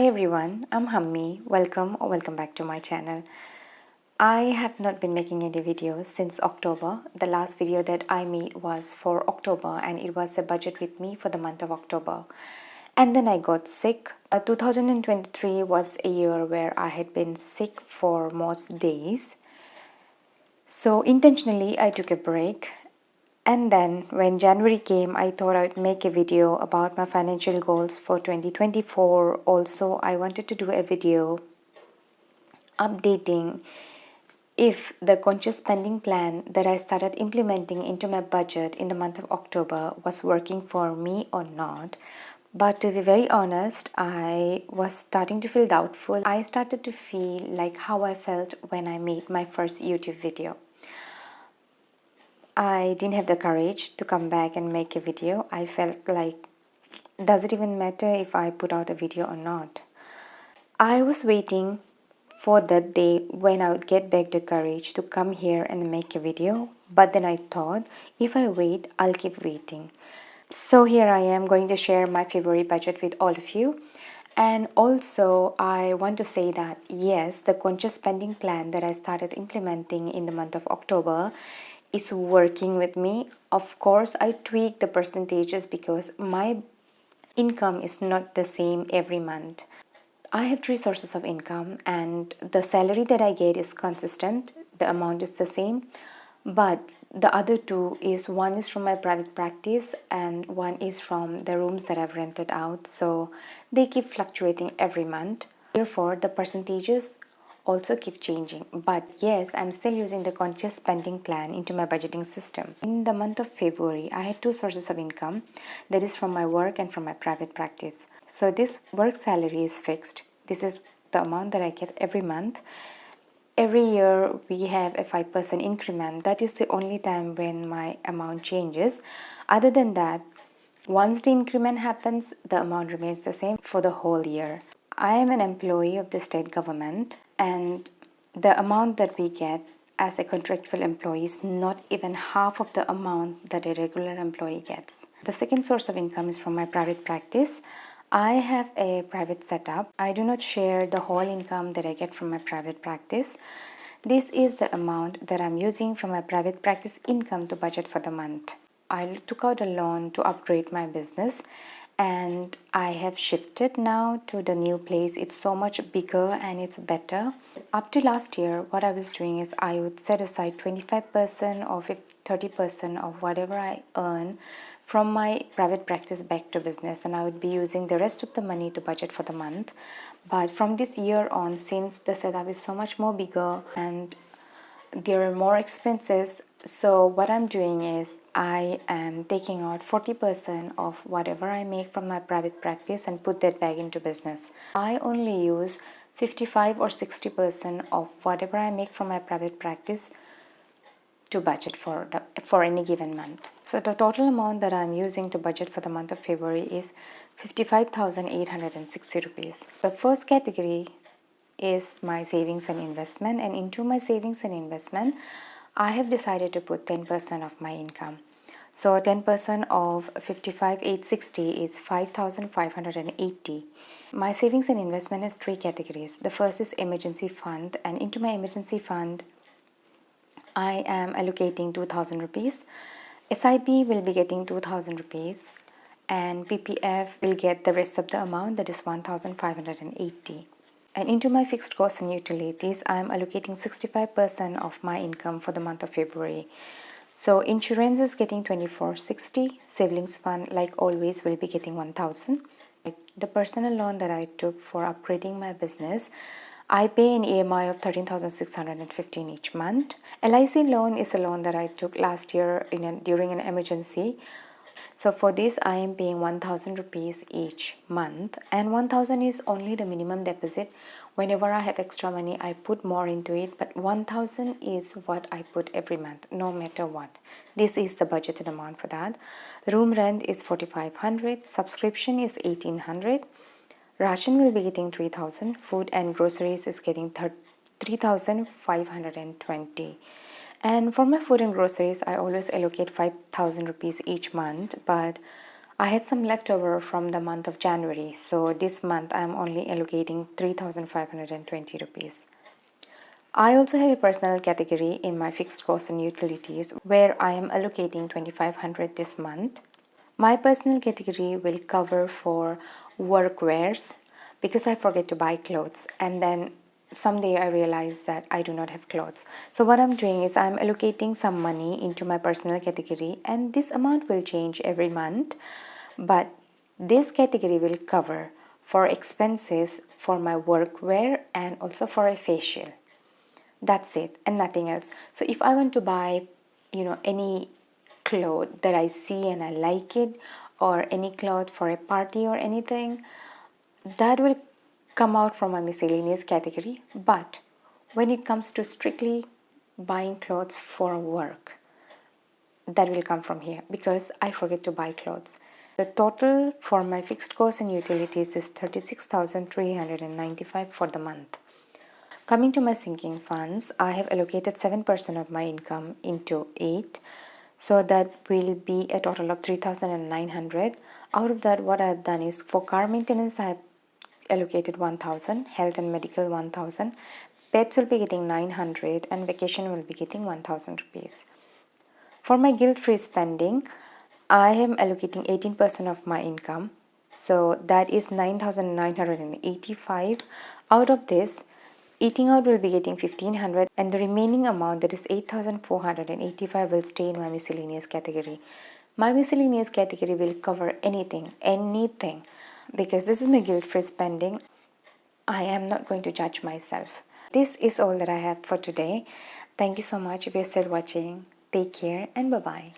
everyone, I'm Hammi. Welcome back to my channel. I have not been making any videos since October. The last video that I made was for October and it was a budget with me for the month of October. And then I got sick. 2023 was a year where I had been sick for most days. So intentionally I took a break. And then when January came, I thought I would make a video about my financial goals for 2024. Also, I wanted to do a video updating if the conscious spending plan that I started implementing into my budget in the month of October was working for me or not. But to be very honest, I was starting to feel doubtful. I started to feel like how I felt when I made my first YouTube video. I didn't have the courage to come back and make a video. I felt like, does it even matter if I put out a video or not? I was waiting for that day when I would get back the courage to come here and make a video. But then I thought, if I wait, I'll keep waiting. So here I am going to share my February budget with all of you. And also, I want to say that yes, the conscious spending plan that I started implementing in the month of October is working with me. Of course, I tweak the percentages because my income is not the same every month. I have three sources of income and the salary that I get is consistent. The amount is the same. But the other two is one is from my private practice and one is from the rooms that I've rented out. So they keep fluctuating every month. Therefore, the percentages also keep changing. But yes, I'm still using the conscious spending plan into my budgeting system. In the month of February, I had two sources of income, that is from my work and from my private practice. So this work salary is fixed. This is the amount that I get every month. Every year we have a 5% increment. That is the only time when my amount changes. Other than that, once the increment happens, the amount remains the same for the whole year. I am an employee of the state government and the amount that we get as a contractual employee is not even half of the amount that a regular employee gets. The second source of income is from my private practice. I have a private setup. I do not share the whole income that I get from my private practice. This is the amount that I'm using from my private practice income to budget for the month. I took out a loan to upgrade my business and I have shifted now to the new place. It's so much bigger and it's better. Up to last year, what I was doing is I would set aside 25% or 30% of whatever I earn from my private practice back to business, and I would be using the rest of the money to budget for the month. But from this year on, since the setup is so much more bigger and there are more expenses, so what I'm doing is I am taking out 40% of whatever I make from my private practice and put that back into business. I only use 55 or 60% of whatever I make from my private practice to budget for any given month. So the total amount that I'm using to budget for the month of February is 55,860 rupees. The first category is my savings and investment, and into my savings and investment I have decided to put 10% of my income. So 10% of 55,860 is 5,580. My savings and investment has three categories. The first is emergency fund, and into my emergency fund I am allocating 2,000 rupees. SIP will be getting 2,000 rupees and PPF will get the rest of the amount, that is 1,580. And into my fixed costs and utilities, I am allocating 65% of my income for the month of February. So insurance is getting 2,460. Savings fund, like always, will be getting 1,000. The personal loan that I took for upgrading my business, I pay an EMI of 13,615 each month. LIC loan is a loan that I took last year during an emergency. So for this I am paying 1,000 rupees each month, and 1,000 is only the minimum deposit. Whenever I have extra money I put more into it, but 1,000 is what I put every month no matter what. This is the budgeted amount for that. Room rent is 4,500, subscription is 1,800. Ration will be getting 3,000. Food and groceries is getting 3,520. And for my food and groceries, I always allocate 5,000 rupees each month. But I had some leftover from the month of January, so this month I'm only allocating 3,520 rupees. I also have a personal category in my fixed costs and utilities where I am allocating 2,500 this month. My personal category will cover for work wears because I forget to buy clothes, and then someday I realize that I do not have clothes. So what I'm doing is I'm allocating some money into my personal category, and this amount will change every month, but this category will cover for expenses for my work wear and also for a facial. That's it and nothing else. So if I want to buy, any cloth that I see and I like it, or any cloth for a party or anything, that will come out from my miscellaneous category. But when it comes to strictly buying clothes for work, that will come from here because I forget to buy clothes. The total for my fixed costs and utilities is 36,395 for the month. Coming to my sinking funds, I have allocated 7% of my income into it. So that will be a total of 3,900. Out of that, what I have done is for car maintenance, I have allocated 1,000, health and medical 1,000, pets will be getting 900, and vacation will be getting 1,000 rupees. For my guilt-free spending, I am allocating 18% of my income. So that is 9,985. Out of this, eating out will be getting 1,500, and the remaining amount, that is 8,485, will stay in my miscellaneous category. My miscellaneous category will cover anything, because this is my guilt-free spending. I am not going to judge myself. This is all that I have for today. Thank you so much if you're still watching. Take care and bye-bye.